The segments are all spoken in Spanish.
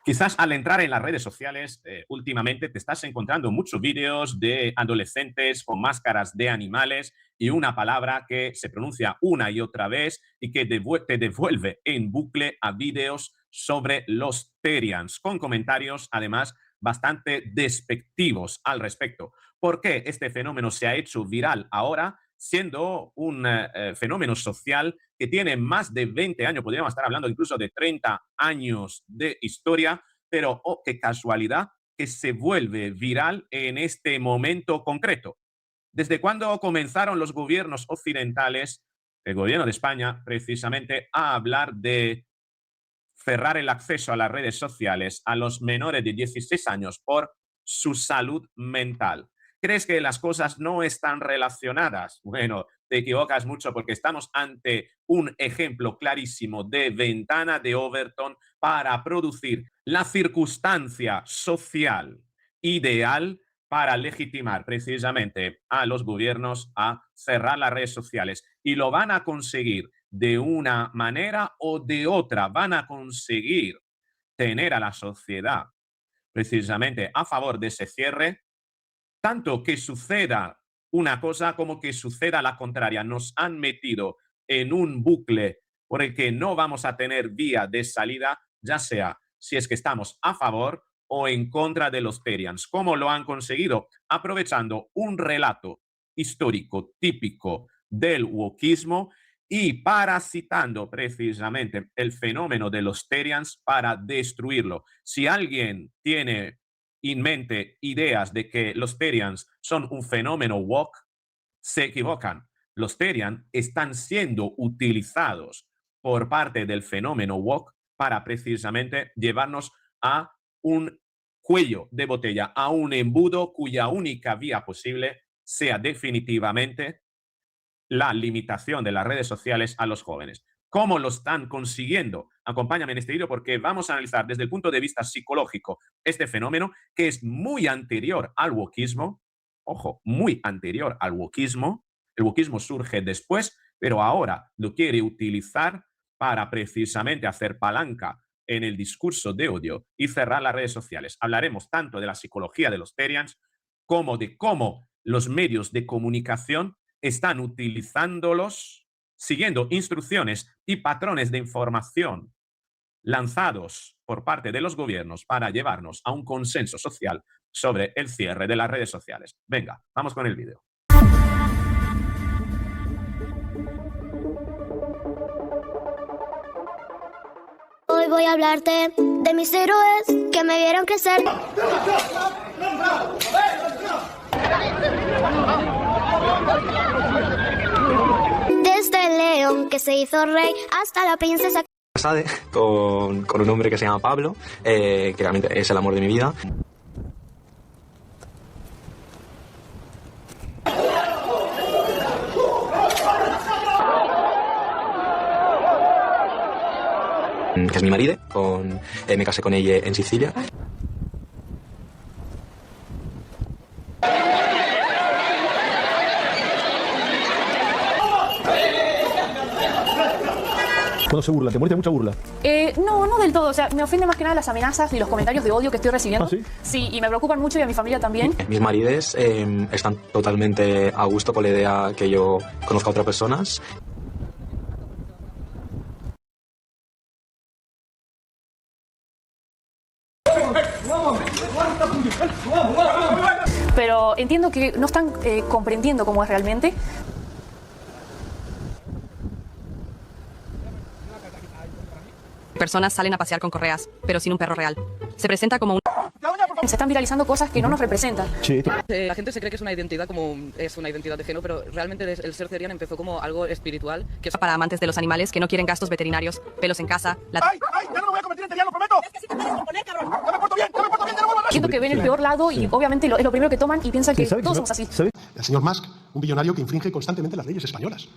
Quizás al entrar en las redes sociales, últimamente te estás encontrando muchos vídeos de adolescentes con máscaras de animales y una palabra que se pronuncia una y otra vez y que te devuelve en bucle a vídeos sobre los Terians, con comentarios además bastante despectivos al respecto. ¿Por qué este fenómeno se ha hecho viral ahora, siendo un fenómeno social que tiene más de 20 años, podríamos estar hablando incluso de 30 años de historia, pero oh, qué casualidad que se vuelve viral en este momento concreto? ¿Desde cuándo comenzaron los gobiernos occidentales, el gobierno de España precisamente, a hablar de cerrar el acceso a las redes sociales a los menores de 16 años por su salud mental? ¿Crees que las cosas no están relacionadas? Bueno, te equivocas mucho porque estamos ante un ejemplo clarísimo de ventana de Overton para producir la circunstancia social ideal para legitimar precisamente a los gobiernos a cerrar las redes sociales. Y lo van a conseguir de una manera o de otra. Van a conseguir tener a la sociedad precisamente a favor de ese cierre, tanto que suceda una cosa como que suceda la contraria. Nos han metido en un bucle por el que no vamos a tener vía de salida, ya sea si es que estamos a favor o en contra de los Terians. ¿Cómo lo han conseguido? Aprovechando un relato histórico típico del wokismo y parasitando precisamente el fenómeno de los Terians para destruirlo. Si alguien tiene en mente ideas de que los Terians son un fenómeno woke, se equivocan. Los Terians están siendo utilizados por parte del fenómeno woke para precisamente llevarnos a un cuello de botella, a un embudo cuya única vía posible sea definitivamente la limitación de las redes sociales a los jóvenes. ¿Cómo lo están consiguiendo? Acompáñame en este vídeo porque vamos a analizar desde el punto de vista psicológico este fenómeno que es muy anterior al wokismo. Ojo, muy anterior al wokismo. El wokismo surge después, pero ahora lo quiere utilizar para precisamente hacer palanca en el discurso de odio y cerrar las redes sociales. Hablaremos tanto de la psicología de los Terians como de cómo los medios de comunicación están utilizándolos siguiendo instrucciones y patrones de información lanzados por parte de los gobiernos para llevarnos a un consenso social sobre el cierre de las redes sociales. Venga, vamos con el vídeo. Hoy voy a hablarte de mis héroes que me vieron crecer. Desde el león que se hizo rey hasta la princesa. Casada con un hombre que se llama Pablo, que realmente es el amor de mi vida. Que es mi marido, me casé con ella en Sicilia. ¿Cuándo se burla? ¿Te muerte mucha burla? No del todo. O sea, me ofende más que nada las amenazas y los comentarios de odio que estoy recibiendo. ¿Ah, sí? Sí, y me preocupan mucho y a mi familia también. Mis maridos están totalmente a gusto con la idea que yo conozca a otras personas. Pero entiendo que no están comprendiendo cómo es realmente. Personas salen a pasear con correas, pero sin un perro real. Se presenta como un... Se están viralizando cosas que no nos representan. Sí. La gente se cree que es una identidad de género, pero realmente el ser Therian empezó como algo espiritual. Que es para amantes de los animales que no quieren gastos veterinarios, pelos en casa... ¡Ay! ¡Ya no me voy a convertir en Therian, lo prometo! ¡Es que si te puedes componer, cabrón! ¡Ya me porto bien, ya me porto bien, ya no vuelvo a Siento que ven el peor lado y obviamente es lo primero que toman y piensan que todos somos así. ¿Sabes? El señor Musk, un billonario que infringe constantemente las leyes españolas.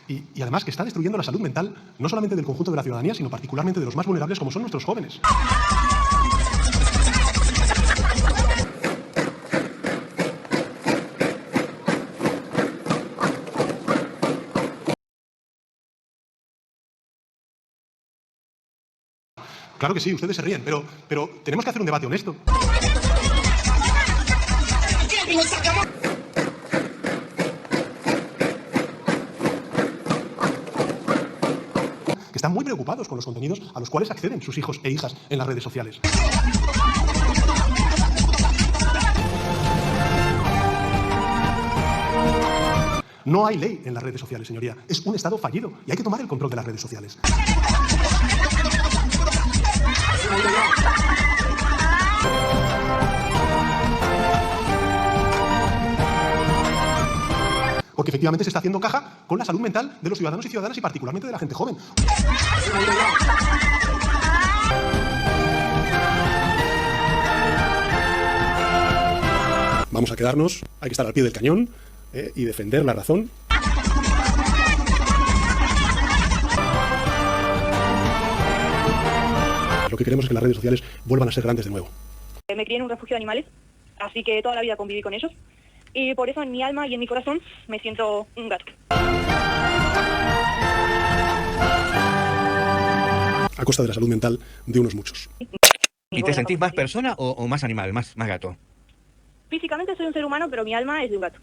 Y además que está destruyendo la salud mental no solamente del conjunto de la ciudadanía, sino particularmente de los más vulnerables como son nuestros jóvenes. Claro que sí, ustedes se ríen, pero tenemos que hacer un debate honesto. Que están muy preocupados con los contenidos a los cuales acceden sus hijos e hijas en las redes sociales. No hay ley en las redes sociales, señoría. Es un Estado fallido y hay que tomar el control de las redes sociales. Porque efectivamente se está haciendo caja con la salud mental de los ciudadanos y ciudadanas y particularmente de la gente joven. Vamos a quedarnos, hay que estar al pie del cañón y defender la razón. Lo que queremos es que las redes sociales vuelvan a ser grandes de nuevo. Me crié en un refugio de animales, así que toda la vida conviví con ellos. Y por eso en mi alma y en mi corazón me siento un gato. A costa de la salud mental de unos muchos. ¿Y te sentís más persona o más animal, más gato? Físicamente soy un ser humano, pero mi alma es de un gato.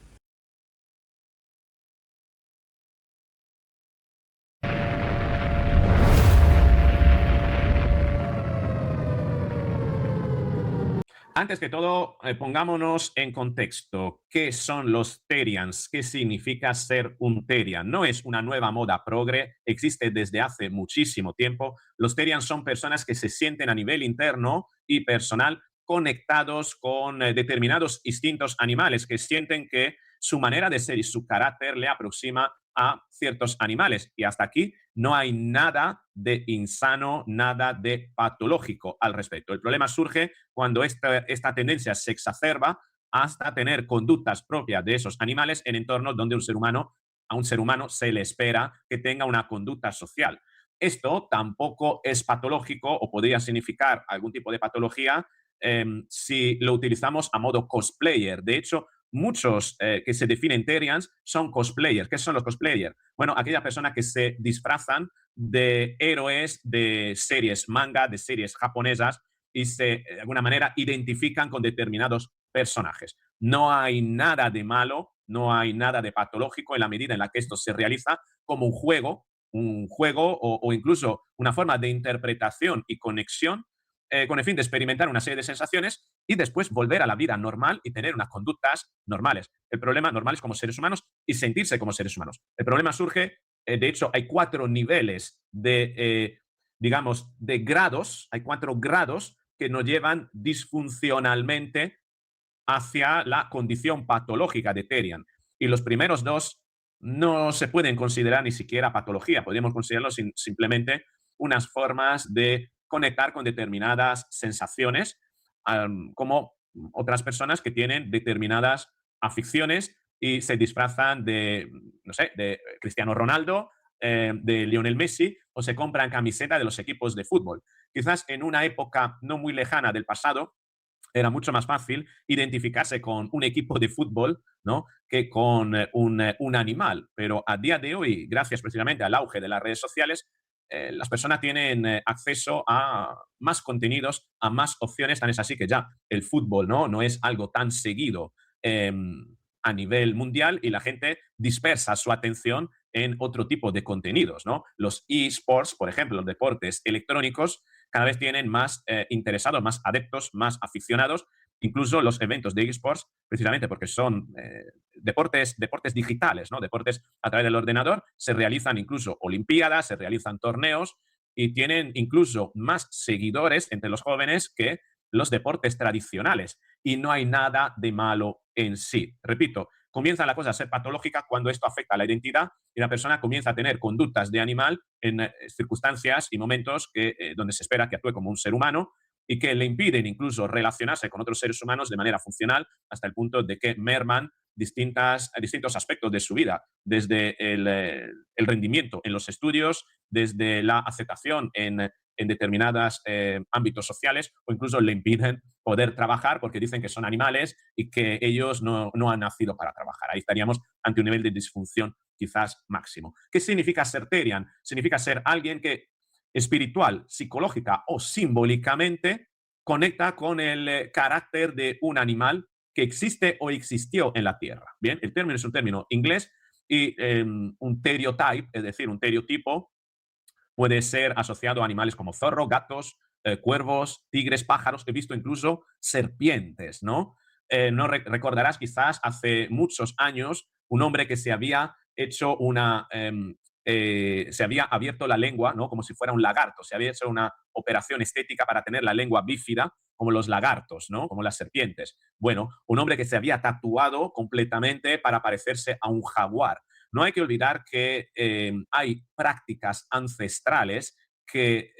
Antes que todo, pongámonos en contexto. ¿Qué son los Terians? ¿Qué significa ser un Terian? No es una nueva moda progre, existe desde hace muchísimo tiempo. Los Terians son personas que se sienten a nivel interno y personal conectados con determinados instintos animales, que sienten que su manera de ser y su carácter le aproxima a ciertos animales. Y hasta aquí no hay nada de insano, nada de patológico al respecto. El problema surge cuando esta tendencia se exacerba hasta tener conductas propias de esos animales en entornos donde a un ser humano se le espera que tenga una conducta social. Esto tampoco es patológico o podría significar algún tipo de patología si lo utilizamos a modo cosplayer. De hecho, muchos que se definen Terians son cosplayers. ¿Qué son los cosplayers? Bueno, aquellas personas que se disfrazan de héroes de series manga, de series japonesas y se, de alguna manera, identifican con determinados personajes. No hay nada de malo, no hay nada de patológico en la medida en la que esto se realiza como un juego o incluso una forma de interpretación y conexión con el fin de experimentar una serie de sensaciones y después volver a la vida normal y tener unas conductas normales. El problema normales como seres humanos y sentirse como seres humanos. El problema surge, de hecho, hay 4 niveles de, digamos, de grados, hay 4 grados que nos llevan disfuncionalmente hacia la condición patológica de Terian. Y los primeros 2 no se pueden considerar ni siquiera patología, podríamos considerarlos simplemente unas formas de conectar con determinadas sensaciones, como otras personas que tienen determinadas aficiones y se disfrazan de, no sé, de Cristiano Ronaldo, de Lionel Messi, o se compran camisetas de los equipos de fútbol. Quizás en una época no muy lejana del pasado era mucho más fácil identificarse con un equipo de fútbol, ¿no?, que con un animal. Pero a día de hoy, gracias precisamente al auge de las redes sociales, las personas tienen acceso a más contenidos, a más opciones. Tan es así que ya el fútbol no es algo tan seguido a nivel mundial y la gente dispersa su atención en otro tipo de contenidos, ¿no? Los eSports, por ejemplo, los deportes electrónicos, cada vez tienen más interesados, más adeptos, más aficionados. Incluso los eventos de eSports, precisamente porque son deportes digitales, ¿no? Deportes a través del ordenador, se realizan incluso olimpiadas, se realizan torneos y tienen incluso más seguidores entre los jóvenes que los deportes tradicionales. Y no hay nada de malo en sí. Repito, comienza la cosa a ser patológica cuando esto afecta a la identidad y la persona comienza a tener conductas de animal en circunstancias y momentos donde se espera que actúe como un ser humano y que le impiden incluso relacionarse con otros seres humanos de manera funcional hasta el punto de que merman distintos aspectos de su vida, desde el rendimiento en los estudios, desde la aceptación en determinados ámbitos sociales, o incluso le impiden poder trabajar porque dicen que son animales y que ellos no han nacido para trabajar. Ahí estaríamos ante un nivel de disfunción quizás máximo. ¿Qué significa ser Therian? Significa ser alguien que espiritual, psicológica o simbólicamente conecta con el carácter de un animal que existe o existió en la Tierra. Bien, el término es un término inglés y un stereotype, es decir, un estereotipo, puede ser asociado a animales como zorro, gatos, cuervos, tigres, pájaros. He visto incluso serpientes, ¿no? No recordarás quizás hace muchos años un hombre que se había hecho se había abierto la lengua, ¿no? Como si fuera un lagarto. Se había hecho una operación estética para tener la lengua bífida, como los lagartos, ¿no? Como las serpientes. Bueno, un hombre que se había tatuado completamente para parecerse a un jaguar. No hay que olvidar que hay prácticas ancestrales que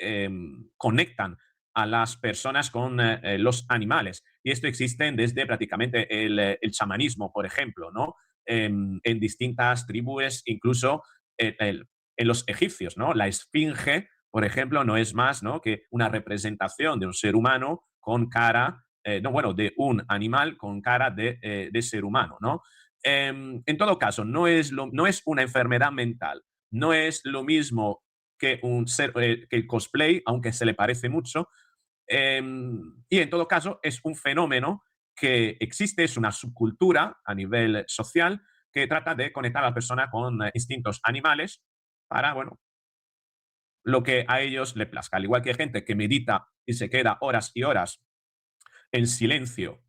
conectan a las personas con los animales. Y esto existe desde prácticamente el chamanismo, por ejemplo, ¿no? En distintas tribus, incluso en los egipcios, ¿no? La esfinge, por ejemplo, no es más, ¿no?, que una representación de un ser humano con cara, de un animal con cara de ser humano, ¿no? En todo caso, no es una enfermedad mental, no es lo mismo que que el cosplay, aunque se le parece mucho, y en todo caso es un fenómeno que existe, es una subcultura a nivel social que trata de conectar a la persona con instintos animales para, bueno, lo que a ellos le plazca. Al igual que hay gente que medita y se queda horas y horas en silencio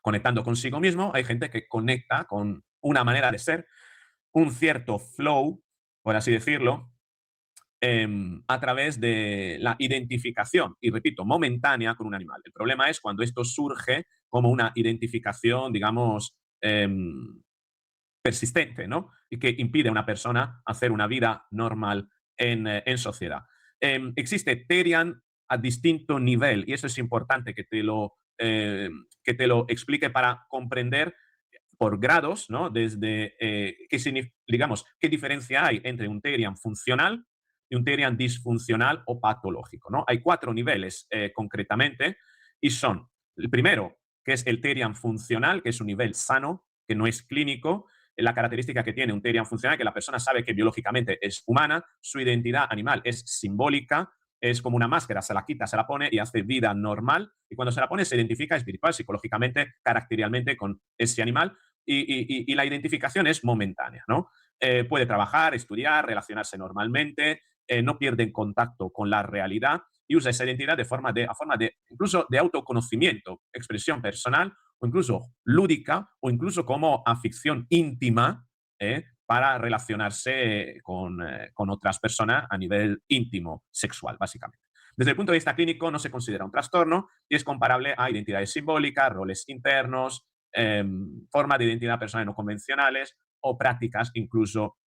conectando consigo mismo, hay gente que conecta con una manera de ser, un cierto flow, por así decirlo, a través de la identificación, y repito, momentánea con un animal. El problema es cuando esto surge como una identificación, digamos, persistente, ¿no? Y que impide a una persona hacer una vida normal en sociedad. Existe Therian a distinto nivel, y eso es importante que te lo explique para comprender por grados, ¿no? Desde qué diferencia hay entre un Therian funcional y un Therian disfuncional o patológico, ¿no? Hay 4 niveles concretamente, y son el primero, que es el Therian funcional, que es un nivel sano, que no es clínico. La característica que tiene un Therian funcional es que la persona sabe que biológicamente es humana, su identidad animal es simbólica, es como una máscara, se la quita, se la pone y hace vida normal, y cuando se la pone se identifica espiritual, psicológicamente, caracterialmente con ese animal, y la identificación es momentánea, ¿no? Puede trabajar, estudiar, relacionarse normalmente, no pierde contacto con la realidad y usa esa identidad a forma de incluso de autoconocimiento, expresión personal, o incluso lúdica, o incluso como afición íntima, para relacionarse con otras personas a nivel íntimo, sexual, básicamente. Desde el punto de vista clínico no se considera un trastorno y es comparable a identidades simbólicas, roles internos, formas de identidad personal no convencionales o prácticas incluso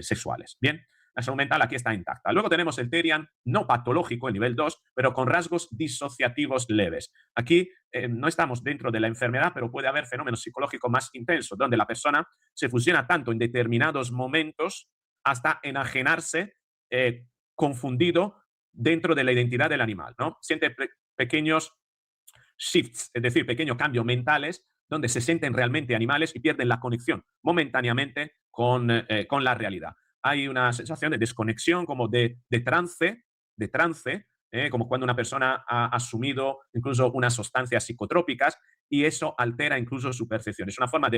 sexuales. Bien, la salud mental aquí está intacta. Luego tenemos el Therian no patológico, el nivel 2, pero con rasgos disociativos leves. Aquí no estamos dentro de la enfermedad, pero puede haber fenómenos psicológicos más intensos, donde la persona se fusiona tanto en determinados momentos hasta enajenarse, confundido dentro de la identidad del animal, ¿no? Siente pequeños shifts, es decir, pequeños cambios mentales, donde se sienten realmente animales y pierden la conexión momentáneamente con la realidad. Hay una sensación de desconexión, como de trance, como cuando una persona ha asumido incluso unas sustancias psicotrópicas y eso altera incluso su percepción. Es una forma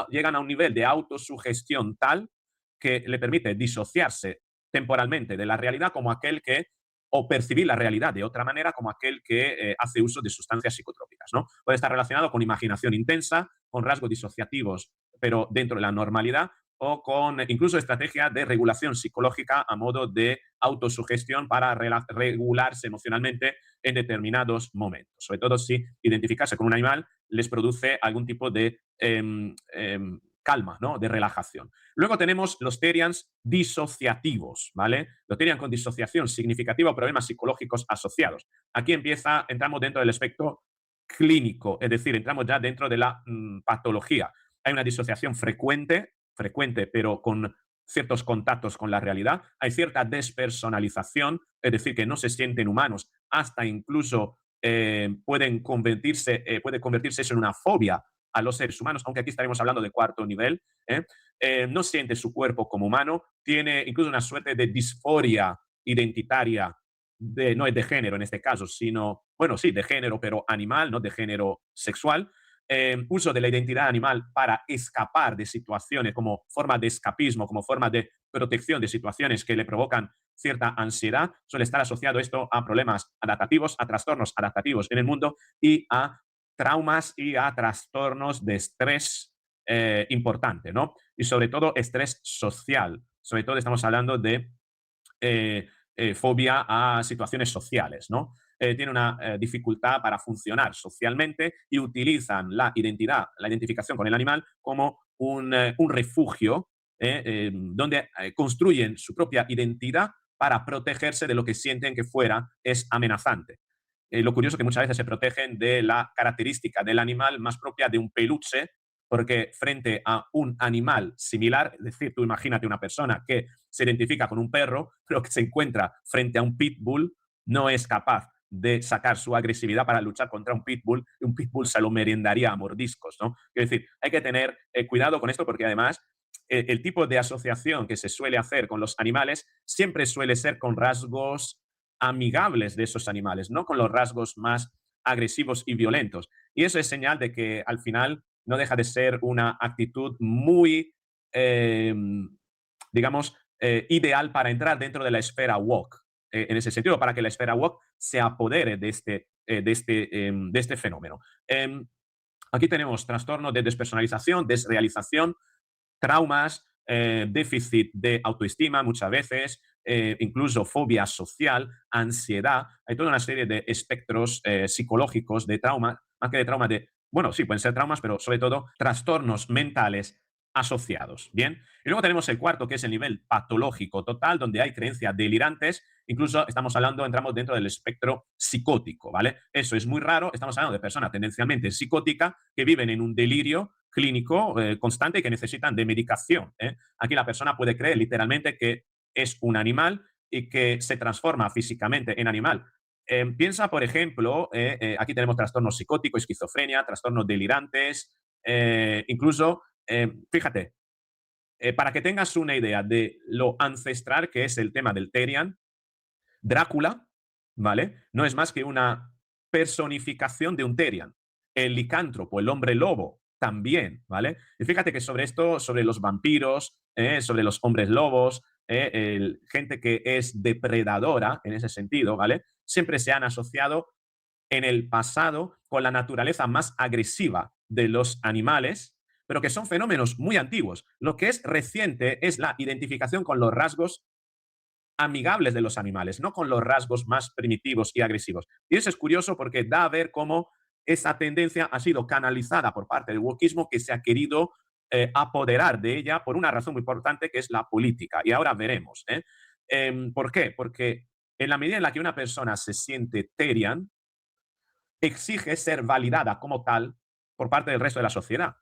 llegan a un nivel de autosugestión tal que le permite disociarse temporalmente de la realidad o percibir la realidad de otra manera como aquel que hace uso de sustancias psicotrópicas, ¿no? Puede estar relacionado con imaginación intensa, con rasgos disociativos, pero dentro de la normalidad, o con incluso estrategia de regulación psicológica a modo de autosugestión para regularse emocionalmente en determinados momentos. Sobre todo si identificarse con un animal les produce algún tipo de calma, ¿no? De relajación. Luego tenemos los Therians disociativos, ¿vale? Los Therian con disociación significativa o problemas psicológicos asociados. Aquí entramos dentro del aspecto clínico, es decir, entramos ya dentro de la patología. hay una disociación frecuente, pero con ciertos contactos con la realidad, hay cierta despersonalización, es decir, que no se sienten humanos, hasta incluso puede convertirse eso en una fobia a los seres humanos, aunque aquí estaremos hablando de cuarto nivel, no siente su cuerpo como humano, tiene incluso una suerte de disforia identitaria, no es de género en este caso, sino, bueno, sí, de género, pero animal, no de género sexual. Uso de la identidad animal para escapar de situaciones como forma de escapismo, como forma de protección de situaciones que le provocan cierta ansiedad. Suele estar asociado esto a problemas adaptativos, a trastornos adaptativos en el mundo y a traumas y a trastornos de estrés importante, ¿no? Y sobre todo estrés social. Sobre todo estamos hablando de fobia a situaciones sociales, ¿no? Tiene una dificultad para funcionar socialmente y utilizan la identificación con el animal como un refugio donde construyen su propia identidad para protegerse de lo que sienten que fuera es amenazante. Lo curioso es que muchas veces se protegen de la característica del animal más propia de un peluche, porque frente a un animal similar, es decir, tú imagínate una persona que se identifica con un perro, pero que se encuentra frente a un pitbull, no es capaz de sacar su agresividad para luchar contra un pitbull se lo meriendaría a mordiscos, ¿no? Es decir, hay que tener cuidado con esto porque además el tipo de asociación que se suele hacer con los animales siempre suele ser con rasgos amigables de esos animales, no con los rasgos más agresivos y violentos. Y eso es señal de que al final no deja de ser una actitud muy, digamos, ideal para entrar dentro de la esfera woke. En ese sentido, para que la esfera woke se apodere de este fenómeno. Aquí tenemos trastorno de despersonalización, desrealización, traumas, déficit de autoestima muchas veces, incluso fobia social, ansiedad. Hay toda una serie de espectros psicológicos de trauma, más que de trauma de, bueno, sí, pueden ser traumas, pero sobre todo trastornos mentales asociados. Bien, y luego tenemos el cuarto, que es el nivel patológico total, donde hay creencias delirantes, incluso entramos dentro del espectro psicótico, ¿vale? Eso es muy raro, estamos hablando de personas tendencialmente psicóticas que viven en un delirio clínico constante y que necesitan de medicación. Aquí la persona puede creer literalmente que es un animal y que se transforma físicamente en animal. Piensa, por ejemplo, aquí tenemos trastorno psicótico, esquizofrenia, trastornos delirantes, incluso, fíjate, para que tengas una idea de lo ancestral que es el tema del Therian, Drácula, ¿vale? No es más que una personificación de un Therian. El licántropo, el hombre lobo, también, ¿vale? Y fíjate que sobre esto, sobre los vampiros, sobre los hombres lobos, gente que es depredadora en ese sentido, ¿vale? Siempre se han asociado en el pasado con la naturaleza más agresiva de los animales, pero que son fenómenos muy antiguos. Lo que es reciente es la identificación con los rasgos amigables de los animales, no con los rasgos más primitivos y agresivos. Y eso es curioso porque da a ver cómo esa tendencia ha sido canalizada por parte del wokismo, que se ha querido apoderar de ella por una razón muy importante, que es la política. Y ahora veremos. ¿Por qué? Porque en la medida en la que una persona se siente Therian, exige ser validada como tal por parte del resto de la sociedad.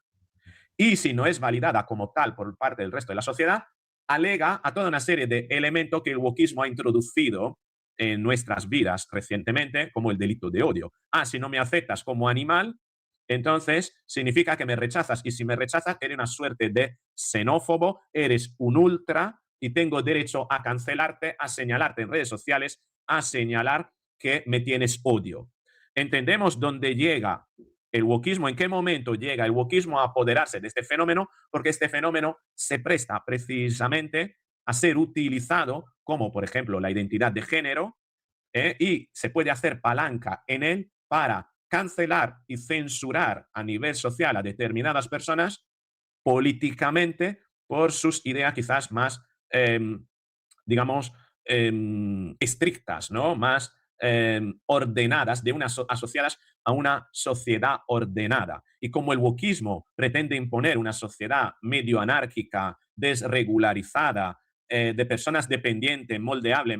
Y si no es validada como tal por parte del resto de la sociedad, alega a toda una serie de elementos que el wokismo ha introducido en nuestras vidas recientemente, como el delito de odio. Si no me aceptas como animal, entonces significa que me rechazas. Y si me rechazas, eres una suerte de xenófobo, eres un ultra y tengo derecho a cancelarte, a señalarte en redes sociales, a señalar que me tienes odio. ¿Entendemos dónde llega el wokismo? ¿En qué momento llega el wokismo a apoderarse de este fenómeno? Porque este fenómeno se presta precisamente a ser utilizado como, por ejemplo, la identidad de género, y se puede hacer palanca en él para cancelar y censurar a nivel social a determinadas personas políticamente por sus ideas quizás más, digamos, estrictas, ¿no? Más ordenadas, asociadas a una sociedad ordenada. Y como el wokismo pretende imponer una sociedad medio anárquica, desregularizada, de personas dependientes, moldeables,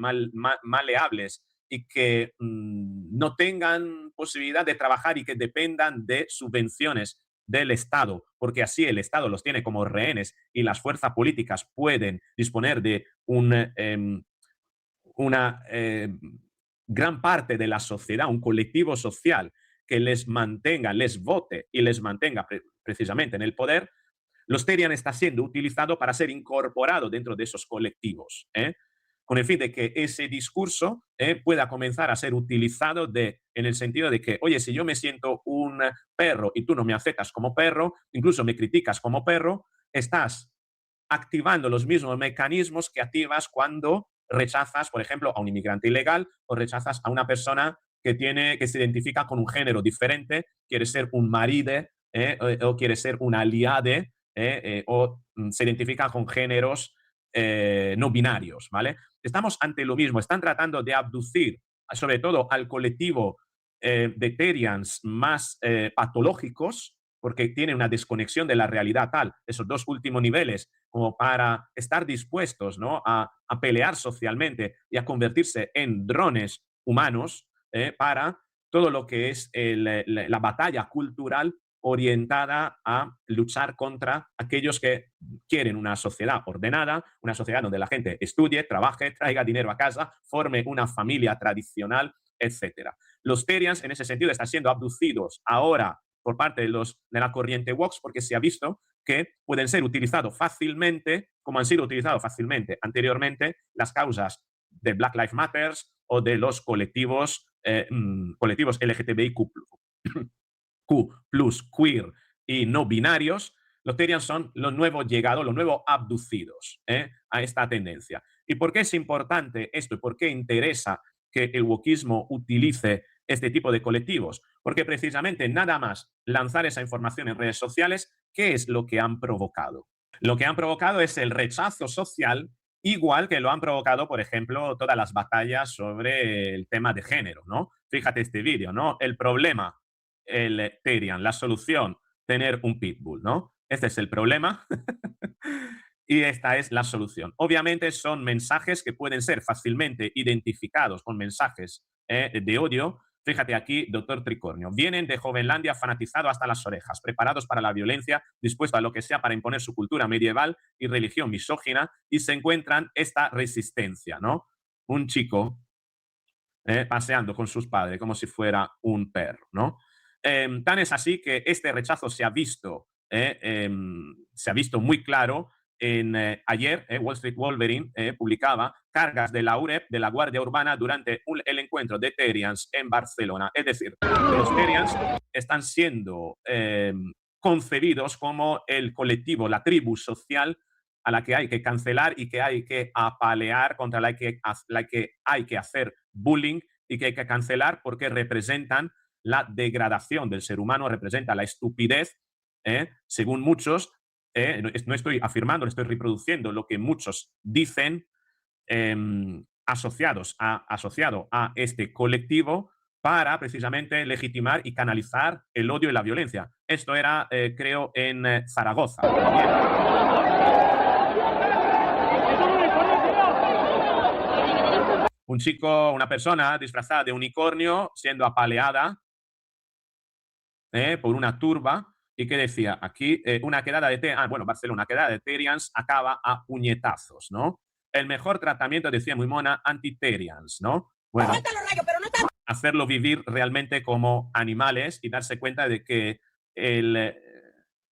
maleables y que no tengan posibilidad de trabajar y que dependan de subvenciones del Estado, porque así el Estado los tiene como rehenes y las fuerzas políticas pueden disponer de una gran parte de la sociedad, un colectivo social que les mantenga, les vote y les mantenga precisamente en el poder, los Terian está siendo utilizado para ser incorporado dentro de esos colectivos, con el fin de que ese discurso pueda comenzar a ser utilizado en el sentido de que, oye, si yo me siento un perro y tú no me aceptas como perro, incluso me criticas como perro, estás activando los mismos mecanismos que activas cuando rechazas, por ejemplo, a un inmigrante ilegal o rechazas a una persona que se identifica con un género diferente, quiere ser un maride o quiere ser una aliade o se identifica con géneros no binarios, ¿vale? Estamos ante lo mismo, están tratando de abducir sobre todo al colectivo de Terians más patológicos, porque tienen una desconexión de la realidad tal, esos dos últimos niveles, como para estar dispuestos, ¿no?, a pelear socialmente y a convertirse en drones humanos para todo lo que es la batalla cultural orientada a luchar contra aquellos que quieren una sociedad ordenada, una sociedad donde la gente estudie, trabaje, traiga dinero a casa, forme una familia tradicional, etc. Los Terians, en ese sentido, están siendo abducidos ahora por parte de la corriente Vox, porque se ha visto que pueden ser utilizados fácilmente, como han sido utilizados fácilmente anteriormente, las causas de Black Lives Matter o de los colectivos LGTBIQ+, queer y no binarios. Los Terians son los nuevos llegados, los nuevos abducidos a esta tendencia. ¿Y por qué es importante esto? ¿Y por qué interesa que el wokismo utilice este tipo de colectivos? Porque precisamente nada más lanzar esa información en redes sociales, ¿qué es lo que han provocado? Lo que han provocado es el rechazo social, igual que lo han provocado, por ejemplo, todas las batallas sobre el tema de género, ¿no? Fíjate este vídeo, ¿no? El problema, el Terian, la solución, tener un pitbull, ¿no? Este es el problema y esta es la solución. Obviamente son mensajes que pueden ser fácilmente identificados con mensajes de odio. Fíjate aquí, doctor Tricornio. Vienen de Jovenlandia fanatizado hasta las orejas, preparados para la violencia, dispuestos a lo que sea para imponer su cultura medieval y religión misógina, y se encuentran esta resistencia, ¿no? Un chico paseando con sus padres como si fuera un perro, ¿no? Tan es así que este rechazo se ha visto muy claro ayer. Wall Street Wolverine publicaba cargas de la UREP, de la Guardia Urbana, durante el encuentro de Terians en Barcelona. Es decir, los Terians están siendo concebidos como el colectivo, la tribu social a la que hay que cancelar y que hay que apalear, contra la que hay que hacer bullying y que hay que cancelar porque representan la degradación del ser humano, representa la estupidez, según muchos. No estoy afirmando, estoy reproduciendo lo que muchos dicen, asociado a este colectivo para precisamente legitimar y canalizar el odio y la violencia. Esto era, creo, en Zaragoza. Un chico, una persona disfrazada de unicornio siendo apaleada por una turba. ¿Y qué decía? Aquí una quedada de Barcelona, una quedada de Terians acaba a puñetazos, ¿no? El mejor tratamiento, decía muy mona, anti-Terians, ¿no? Bueno, hacerlo vivir realmente como animales y darse cuenta de que el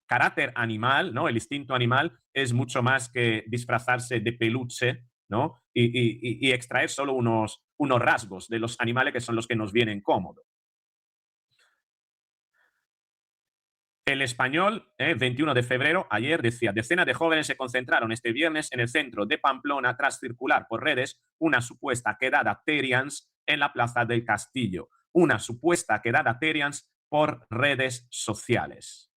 carácter animal, ¿no?, el instinto animal es mucho más que disfrazarse de peluche, ¿no?, y extraer solo unos rasgos de los animales que son los que nos vienen cómodos. El Español, 21 de febrero, ayer decía: decenas de jóvenes se concentraron este viernes en el centro de Pamplona tras circular por redes una supuesta quedada Terians en la Plaza del Castillo. Una supuesta quedada Terians por redes sociales.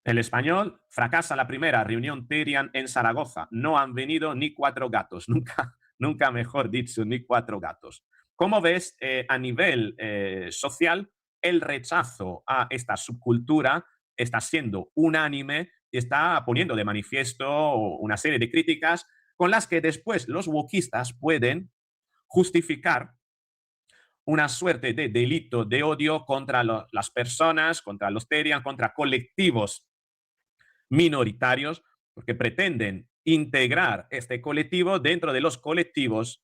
El Español: fracasa la primera reunión Terian en Zaragoza. No han venido ni 4 gatos. Nunca mejor dicho, ni 4 gatos. ¿Cómo ves a nivel social? El rechazo a esta subcultura está siendo unánime y está poniendo de manifiesto una serie de críticas con las que después los wokistas pueden justificar una suerte de delito de odio contra las personas, contra los Terians, contra colectivos minoritarios, porque pretenden integrar este colectivo dentro de los colectivos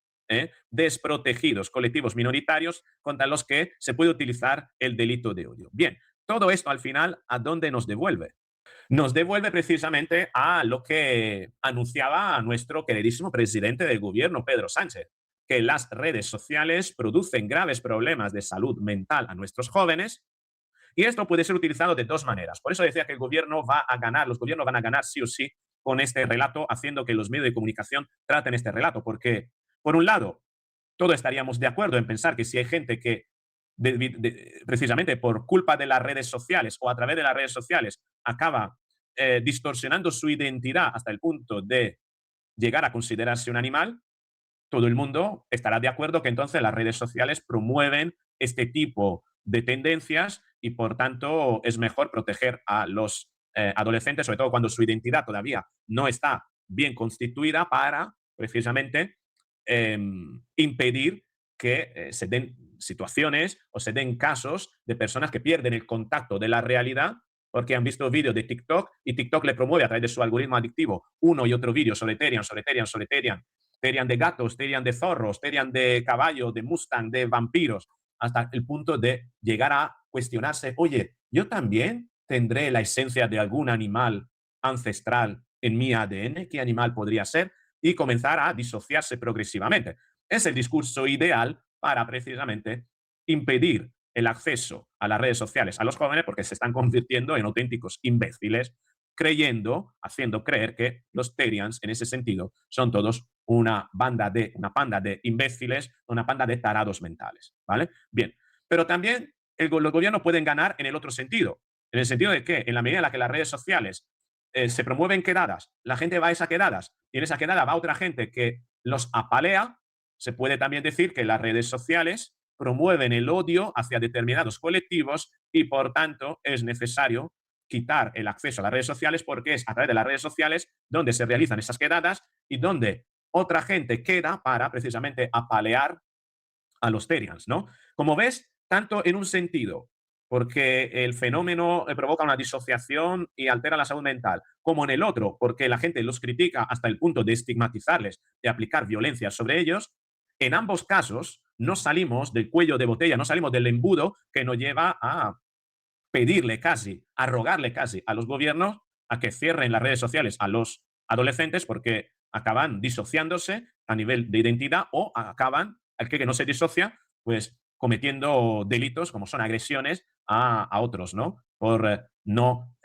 desprotegidos, colectivos minoritarios contra los que se puede utilizar el delito de odio. Bien, todo esto al final, ¿a dónde nos devuelve? Nos devuelve precisamente a lo que anunciaba nuestro queridísimo presidente del gobierno, Pedro Sánchez, que las redes sociales producen graves problemas de salud mental a nuestros jóvenes y esto puede ser utilizado de dos maneras. Por eso decía que el gobierno va a ganar, los gobiernos van a ganar sí o sí con este relato, haciendo que los medios de comunicación traten este relato, porque, por un lado, todos estaríamos de acuerdo en pensar que si hay gente que precisamente por culpa de las redes sociales o a través de las redes sociales acaba distorsionando su identidad hasta el punto de llegar a considerarse un animal, todo el mundo estará de acuerdo que entonces las redes sociales promueven este tipo de tendencias y por tanto es mejor proteger a los adolescentes, sobre todo cuando su identidad todavía no está bien constituida, para precisamente impedir que se den situaciones o se den casos de personas que pierden el contacto de la realidad porque han visto vídeos de TikTok y TikTok le promueve a través de su algoritmo adictivo uno y otro vídeo sobre Terian, sobre Terian, sobre Terian, Terian de gatos, Terian de zorros, Terian de caballo, de Mustang, de vampiros, hasta el punto de llegar a cuestionarse, oye, yo también tendré la esencia de algún animal ancestral en mi ADN, ¿qué animal podría ser? Y comenzar a disociarse progresivamente. Es el discurso ideal para precisamente impedir el acceso a las redes sociales a los jóvenes porque se están convirtiendo en auténticos imbéciles, creyendo, haciendo creer que los Terians en ese sentido son todos una panda de imbéciles, una panda de tarados mentales, ¿vale? Bien, pero también los gobiernos pueden ganar en el otro sentido, en el sentido de que en la medida en la que las redes sociales se promueven quedadas, la gente va a esas quedadas y en esa quedada va otra gente que los apalea, se puede también decir que las redes sociales promueven el odio hacia determinados colectivos y por tanto es necesario quitar el acceso a las redes sociales porque es a través de las redes sociales donde se realizan esas quedadas y donde otra gente queda para precisamente apalear a los Terians, ¿no? Como ves, tanto en un sentido, porque el fenómeno provoca una disociación y altera la salud mental, como en el otro, porque la gente los critica hasta el punto de estigmatizarles, de aplicar violencia sobre ellos, en ambos casos no salimos del cuello de botella, no salimos del embudo que nos lleva a pedirle casi, a rogarle casi a los gobiernos a que cierren las redes sociales a los adolescentes porque acaban disociándose a nivel de identidad o acaban, al que no se disocia, pues cometiendo delitos como son agresiones a otros, ¿no? Por no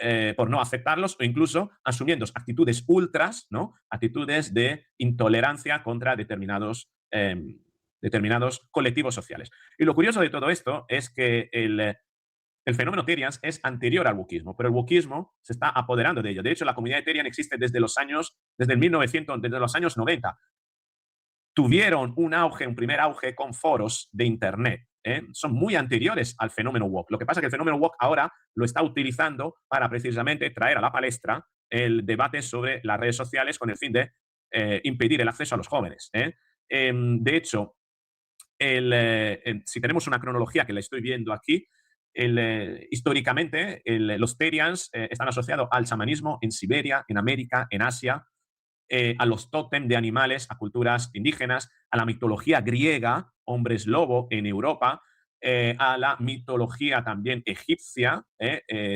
aceptarlos o incluso asumiendo actitudes ultras, ¿no? Actitudes de intolerancia contra determinados colectivos sociales. Y lo curioso de todo esto es que el fenómeno Terians es anterior al wokismo, pero el wokismo se está apoderando de ello. De hecho, la comunidad de Terian existe desde los años 90. Tuvieron un primer auge con foros de Internet. Son muy anteriores al fenómeno woke. Lo que pasa es que el fenómeno woke ahora lo está utilizando para precisamente traer a la palestra el debate sobre las redes sociales con el fin de impedir el acceso a los jóvenes. De hecho, si tenemos una cronología que la estoy viendo aquí, históricamente los Terians están asociados al chamanismo en Siberia, en América, en Asia, a los tótem de animales, a culturas indígenas, a la mitología griega, hombres lobo en Europa, a la mitología también egipcia,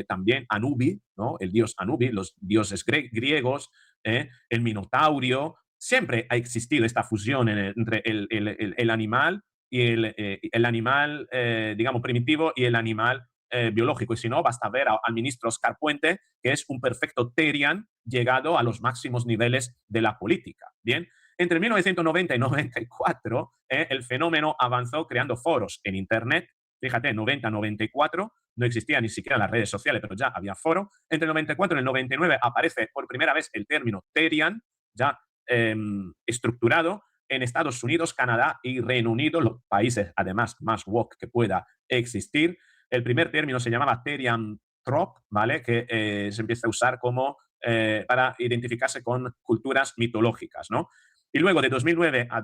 también Anubi, ¿no? El dios Anubi, los dioses griegos, el Minotaurio. Siempre ha existido esta fusión entre el animal y el animal, digamos, primitivo y el animal biológico. Y si no, basta ver al ministro Oscar Puente, que es un perfecto Terian llegado a los máximos niveles de la política. Bien, entre 1990 y 94, el fenómeno avanzó creando foros en Internet. Fíjate, 90-94 no existían ni siquiera las redes sociales, pero ya había foro. Entre el 94 y el 99 aparece por primera vez el término Terian, ya estructurado en Estados Unidos, Canadá y Reino Unido, los países además más woke que pueda existir. El primer término se llamaba Terian Trop, ¿vale? Que se empieza a usar como para identificarse con culturas mitológicas, ¿no? Y luego de 2000 a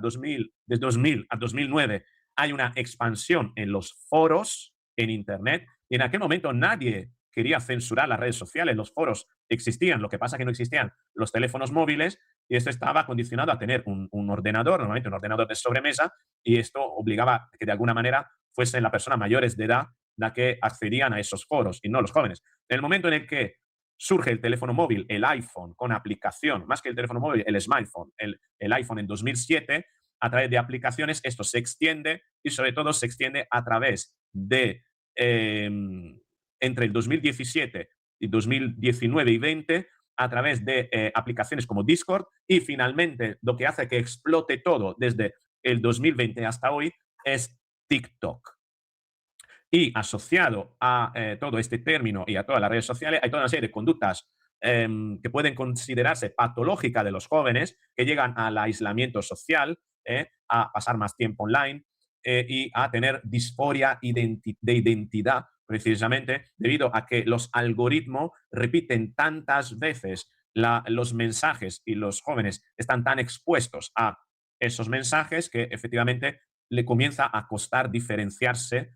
2009 hay una expansión en los foros en Internet, y en aquel momento nadie quería censurar las redes sociales, los foros existían, lo que pasa es que no existían los teléfonos móviles, y esto estaba condicionado a tener un ordenador, normalmente un ordenador de sobremesa, y esto obligaba que de alguna manera fuesen las personas mayores de edad las que accedían a esos foros y no los jóvenes. En el momento en el que surge el teléfono móvil, el iPhone, con aplicación, más que el teléfono móvil, el smartphone, el iPhone en 2007, a través de aplicaciones, esto se extiende y sobre todo se extiende a través de, entre el 2017 y 2019 y 20, a través de aplicaciones como Discord, y finalmente lo que hace que explote todo desde el 2020 hasta hoy es TikTok. Y asociado a todo este término y a todas las redes sociales, hay toda una serie de conductas que pueden considerarse patológicas de los jóvenes, que llegan al aislamiento social, a pasar más tiempo online y a tener disforia de identidad, precisamente debido a que los algoritmos repiten tantas veces los mensajes y los jóvenes están tan expuestos a esos mensajes que efectivamente le comienza a costar diferenciar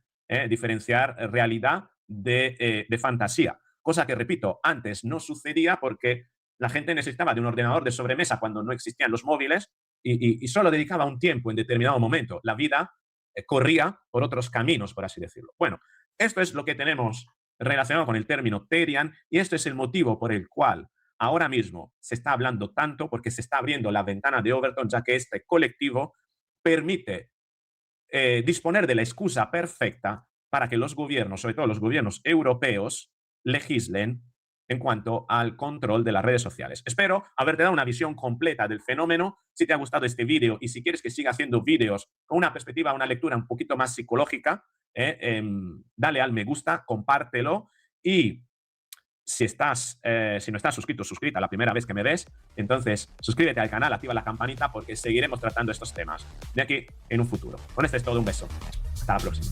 realidad de fantasía. Cosa que, repito, antes no sucedía porque la gente necesitaba de un ordenador de sobremesa cuando no existían los móviles y solo dedicaba un tiempo en determinado momento. La vida corría por otros caminos, por así decirlo. Bueno, esto es lo que tenemos relacionado con el término Terian, y esto es el motivo por el cual ahora mismo se está hablando tanto, porque se está abriendo la ventana de Overton, ya que este colectivo permite disponer de la excusa perfecta para que los gobiernos, sobre todo los gobiernos europeos, legislen en cuanto al control de las redes sociales. Espero haberte dado una visión completa del fenómeno. Si te ha gustado este vídeo y si quieres que siga haciendo vídeos con una perspectiva, una lectura un poquito más psicológica, dale al me gusta, compártelo, y si no estás suscrito, suscrita la primera vez que me ves, entonces suscríbete al canal, activa la campanita, porque seguiremos tratando estos temas de aquí en un futuro. Con esto es todo, un beso. Hasta la próxima.